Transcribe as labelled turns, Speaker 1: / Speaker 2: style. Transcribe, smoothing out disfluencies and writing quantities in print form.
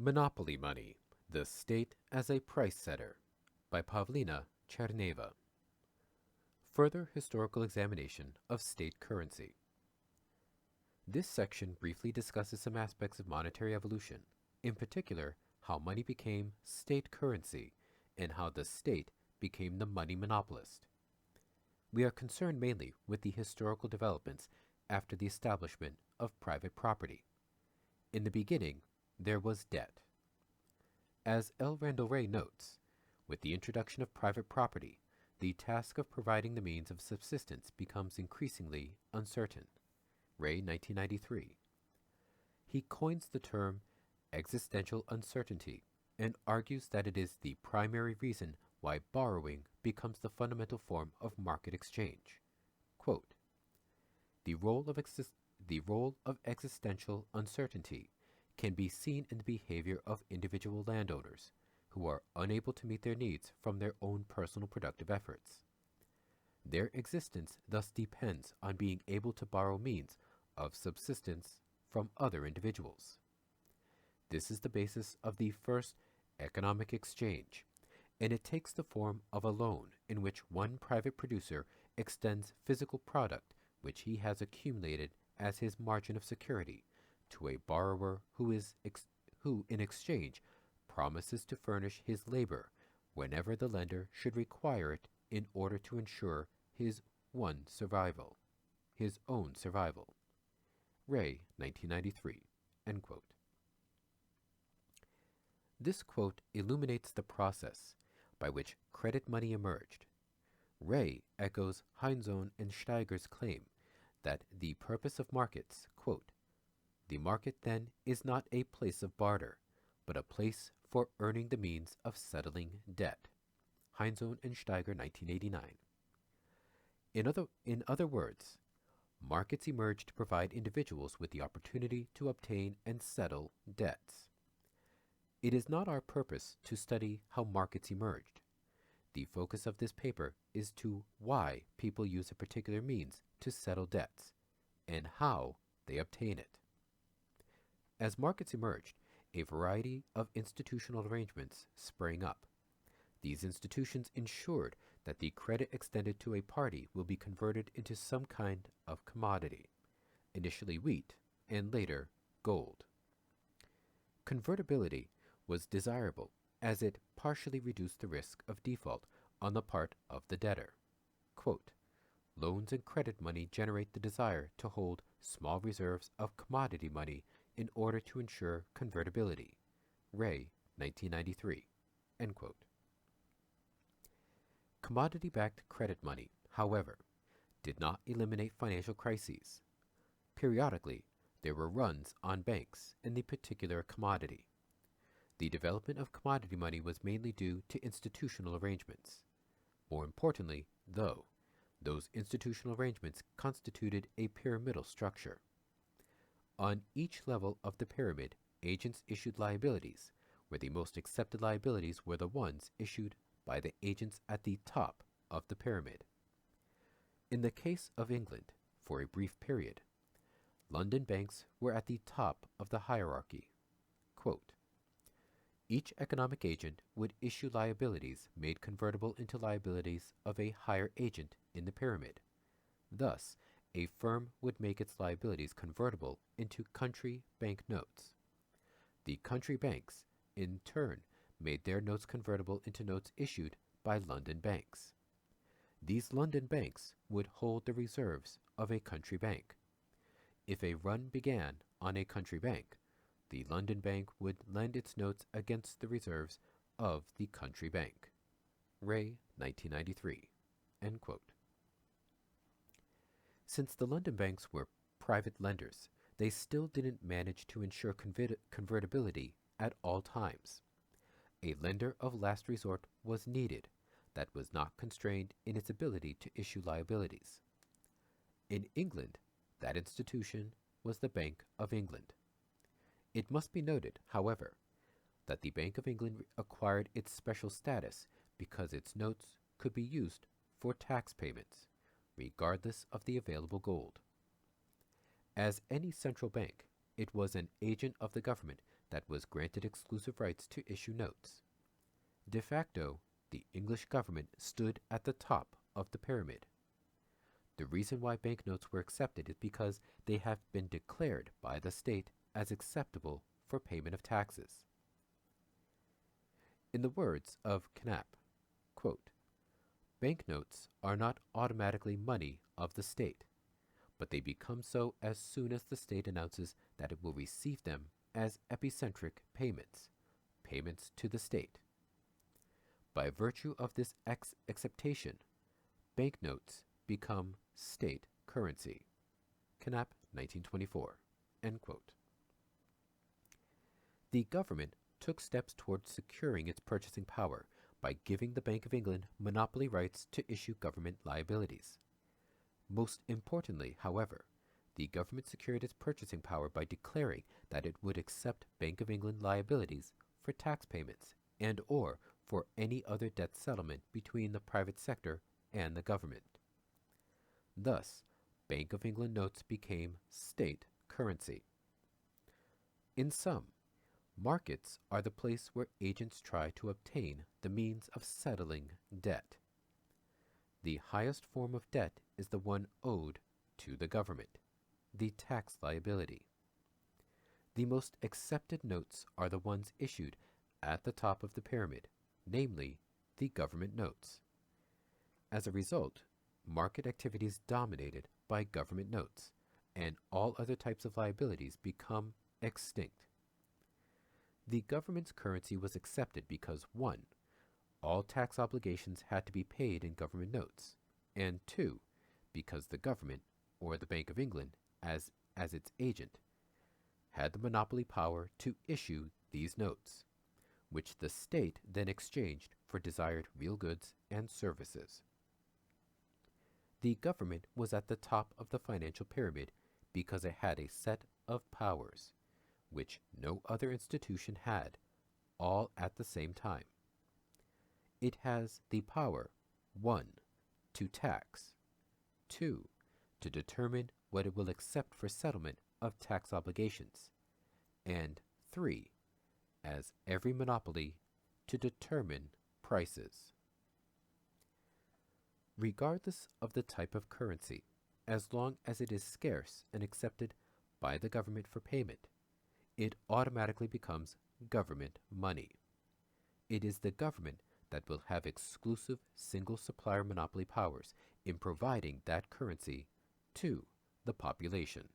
Speaker 1: Monopoly Money, the State as a Price Setter by Pavlina Tcherneva. Further historical examination of state currency. This section briefly discusses some aspects of monetary evolution, in particular how money became state currency and how the state became the money monopolist. We are concerned mainly with the historical developments after the establishment of private property. In the beginning, there was debt. As L. Randall Ray notes, with the introduction of private property, the task of providing the means of subsistence becomes increasingly uncertain. Ray, 1993. He coins the term existential uncertainty and argues that it is the primary reason why borrowing becomes the fundamental form of market exchange. Quote, the role of existential uncertainty can be seen in the behavior of individual landowners who are unable to meet their needs from their own personal productive efforts. Their existence thus depends on being able to borrow means of subsistence from other individuals. This is the basis of the first economic exchange, and it takes the form of a loan in which one private producer extends physical product which he has accumulated as his margin of security to a borrower who in exchange promises to furnish his labor whenever the lender should require it in order to ensure his own survival. Ray, 1993. End quote. This quote illuminates the process by which credit money emerged. Ray echoes Heinsohn and Steiger's claim that the purpose of markets, quote, the market then is not a place of barter, but a place for earning the means of settling debt. Heinsohn and Steiger, 1989. In other words, markets emerged to provide individuals with the opportunity to obtain and settle debts. It is not our purpose to study how markets emerged. The focus of this paper is to why people use a particular means to settle debts, and how they obtain it. As markets emerged, a variety of institutional arrangements sprang up. These institutions ensured that the credit extended to a party will be converted into some kind of commodity, initially wheat and later gold. Convertibility was desirable as it partially reduced the risk of default on the part of the debtor. Quote, loans and credit money generate the desire to hold small reserves of commodity money in order to ensure convertibility. Ray, 1993. End quote. Commodity-backed credit money, however, did not eliminate financial crises. Periodically, there were runs on banks in the particular commodity. The development of commodity money was mainly due to institutional arrangements. More importantly, though, those institutional arrangements constituted a pyramidal structure. On each level of the pyramid, agents issued liabilities, where the most accepted liabilities were the ones issued by the agents at the top of the pyramid. In the case of England, for a brief period, London banks were at the top of the hierarchy. Quote, each economic agent would issue liabilities made convertible into liabilities of a higher agent in the pyramid. Thus, a firm would make its liabilities convertible into country bank notes. The country banks, in turn, made their notes convertible into notes issued by London banks. These London banks would hold the reserves of a country bank. If a run began on a country bank, the London bank would lend its notes against the reserves of the country bank. Ray, 1993. End quote. Since the London banks were private lenders, they still didn't manage to ensure convertibility at all times. A lender of last resort was needed that was not constrained in its ability to issue liabilities. In England, that institution was the Bank of England. It must be noted, however, that the Bank of England acquired its special status because its notes could be used for tax payments, regardless of the available gold. As any central bank, it was an agent of the government that was granted exclusive rights to issue notes. De facto, the English government stood at the top of the pyramid. The reason why banknotes were accepted is because they have been declared by the state as acceptable for payment of taxes. In the words of Knapp, quote, "Banknotes are not automatically money of the state, but they become so as soon as the state announces that it will receive them as epicentric payments, payments to the state. By virtue of this acceptation, banknotes become state currency." Knapp, 1924. End quote. The government took steps towards securing its purchasing power by giving the Bank of England monopoly rights to issue government liabilities. Most importantly, however, the government secured its purchasing power by declaring that it would accept Bank of England liabilities for tax payments and or for any other debt settlement between the private sector and the government. Thus, Bank of England notes became state currency. In sum, markets are the place where agents try to obtain the means of settling debt. The highest form of debt is the one owed to the government, the tax liability. The most accepted notes are the ones issued at the top of the pyramid, namely the government notes. As a result, market activity is dominated by government notes, and all other types of liabilities become extinct. The government's currency was accepted because 1. All tax obligations had to be paid in government notes, and 2. Because the government, or the Bank of England, as its agent, had the monopoly power to issue these notes, which the state then exchanged for desired real goods and services. The government was at the top of the financial pyramid because it had a set of powers, which no other institution had, all at the same time. It has the power, 1. To tax, 2. To determine what it will accept for settlement of tax obligations, and 3. As every monopoly, to determine prices. Regardless of the type of currency, as long as it is scarce and accepted by the government for payment, it automatically becomes government money. It is the government that will have exclusive single supplier monopoly powers in providing that currency to the population.